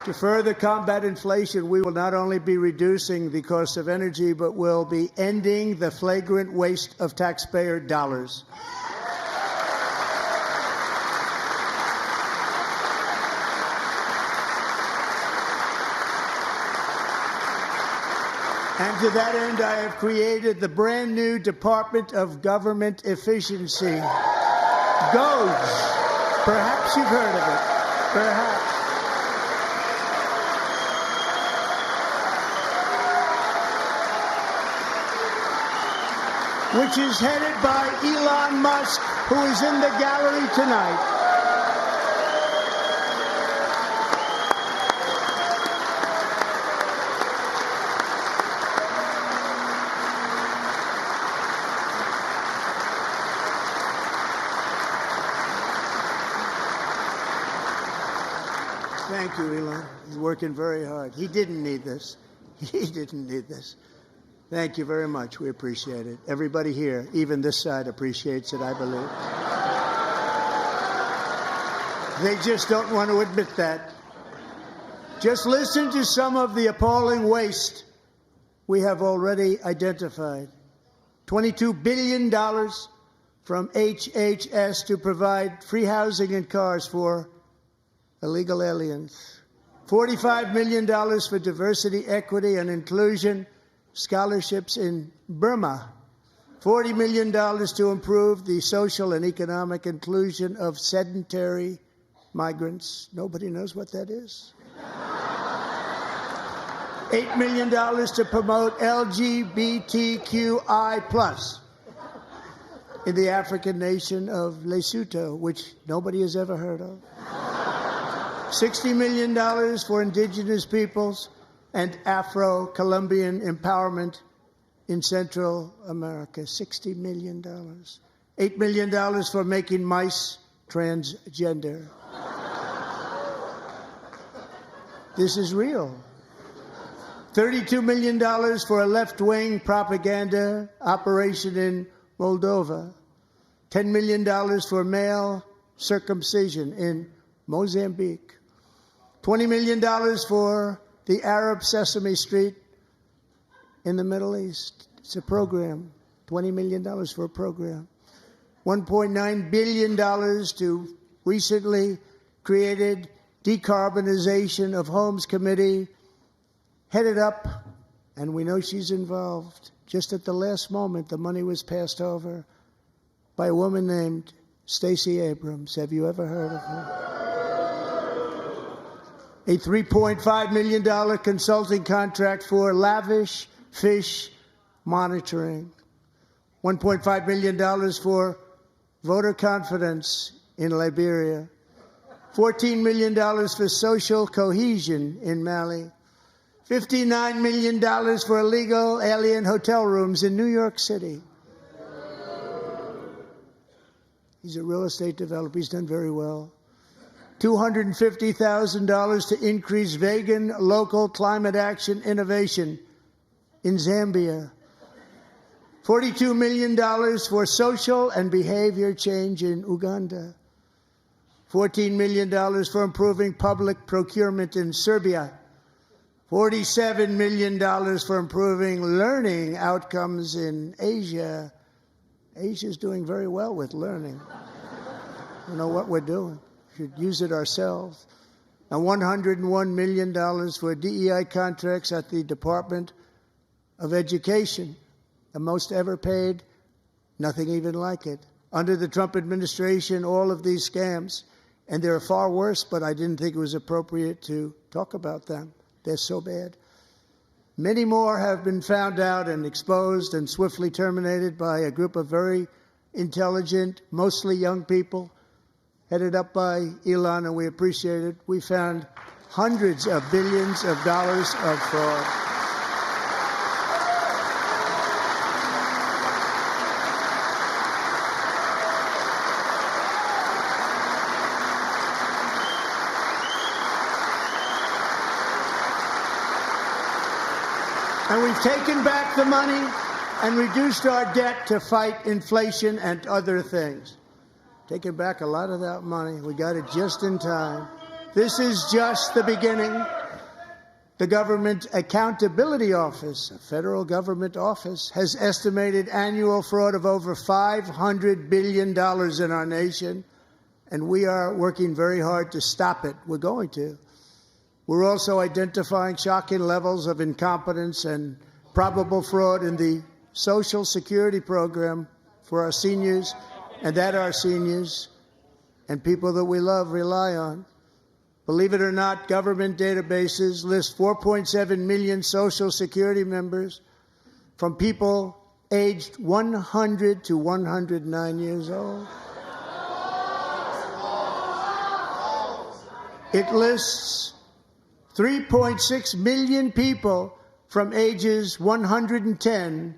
To further combat inflation, we will not only be reducing the cost of energy, but will be ending the flagrant waste of taxpayer dollars. And to that end, I have created the brand new Department of Government Efficiency, DOGE. Perhaps you've heard of it. Perhaps. Which is headed by Elon Musk, who is in the gallery tonight. Thank you, Elon. He's working very hard. He didn't need this. He didn't need this. Thank you very much. We appreciate it. Everybody here, even this side, appreciates it, I believe. They just don't want to admit that. Just listen to some of the appalling waste we have already identified. $22 billion from HHS to provide free housing and cars for illegal aliens. $45 million for diversity, equity, and inclusion scholarships in Burma. $40 million to improve the social and economic inclusion of sedentary migrants. Nobody knows what that is. $8 million to promote LGBTQI+ in the African nation of Lesotho, which nobody has ever heard of. $60 million for indigenous peoples and Afro-Colombian empowerment in Central America. $60 million. $8 million for making mice transgender. This is real. $32 million for a left-wing propaganda operation in Moldova. $10 million for male circumcision in Mozambique. $20 million for the Arab Sesame Street in the Middle East. It's a program. $20 million for a program. $1.9 billion to recently created Decarbonization of Homes Committee, headed up, and we know she's involved. Just at the last moment, the money was passed over by a woman named Stacey Abrams. Have you ever heard of her? A $3.5 million consulting contract for lavish fish monitoring. $1.5 million for voter confidence in Liberia. $14 million for social cohesion in Mali. $59 million for illegal alien hotel rooms in New York City. He's a real estate developer. He's done very well. $250,000 to increase vegan local climate action innovation in Zambia. $42 million for social and behavior change in Uganda. $14 million for improving public procurement in Serbia. $47 million for improving learning outcomes in Asia. Asia's doing very well with learning. I don't know what we're doing. We should use it ourselves. And $101 million for DEI contracts at the Department of Education. The most ever paid, nothing even like it. Under the Trump administration, all of these scams, and they're far worse, but I didn't think it was appropriate to talk about them. They're so bad. Many more have been found out and exposed and swiftly terminated by a group of very intelligent, mostly young people, headed up by Elon, and we appreciate it. We found hundreds of billions of dollars of fraud. And we've taken back the money and reduced our debt to fight inflation and other things. Taken back a lot of that money. We got it just in time. This is just the beginning. The Government Accountability Office, a federal government office, has estimated annual fraud of over $500 billion in our nation, and we are working very hard to stop it. We're going to. We're also identifying shocking levels of incompetence and probable fraud in the Social Security program for our seniors, and that our seniors and people that we love rely on. Believe it or not, government databases list 4.7 million Social Security members from people aged 100 to 109 years old. It lists 3.6 million people from ages 110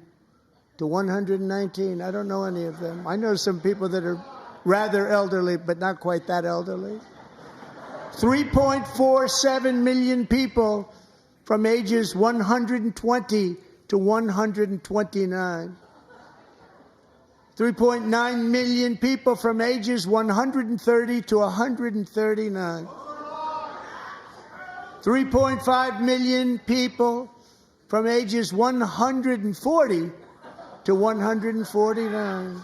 to 119. I don't know any of them. I know some people that are rather elderly, but not quite that elderly. 3.47 million people from ages 120 to 129. 3.9 million people from ages 130 to 139. 3.5 million people from ages 140 to 149.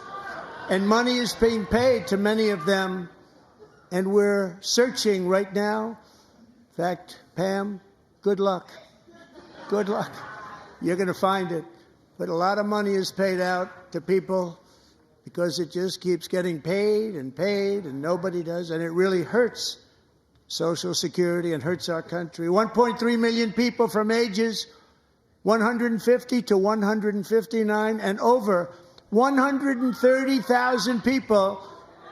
And money is being paid to many of them. And we're searching right now. In fact, Pam, good luck. Good luck. You're going to find it. But a lot of money is paid out to people because it just keeps getting paid, and nobody does. And it really hurts Social Security and hurts our country. 1.3 million people from ages 150 to 159, and over 130,000 people,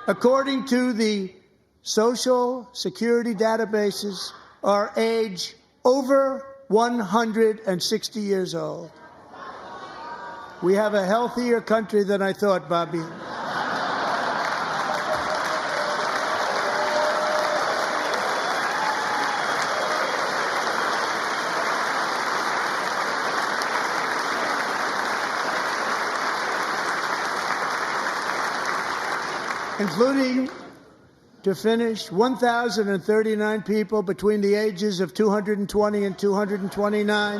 according to the Social Security databases, are age over 160 years old. We have a healthier country than I thought, Bobby. Including, to finish, 1,039 people between the ages of 220 and 229,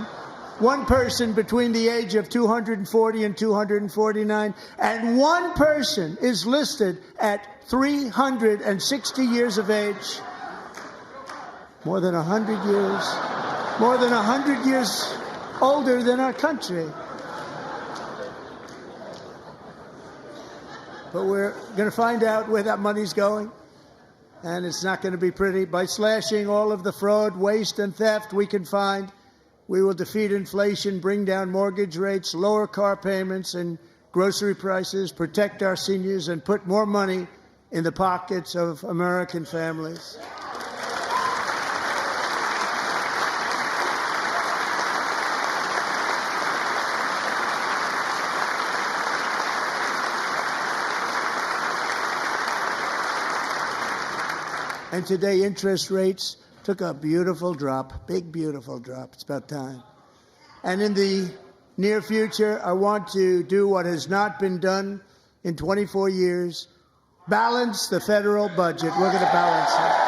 one person between the age of 240 and 249, and one person is listed at 360 years of age. More than 100 years older than our country. But we're going to find out where that money's going, and it's not going to be pretty. By slashing all of the fraud, waste, and theft we can find, we will defeat inflation, bring down mortgage rates, lower car payments and grocery prices, protect our seniors, and put more money in the pockets of American families. And today, interest rates took a beautiful drop, big, beautiful drop. It's about time. And in the near future, I want to do what has not been done in 24 years, balance the federal budget. We're going to balance it.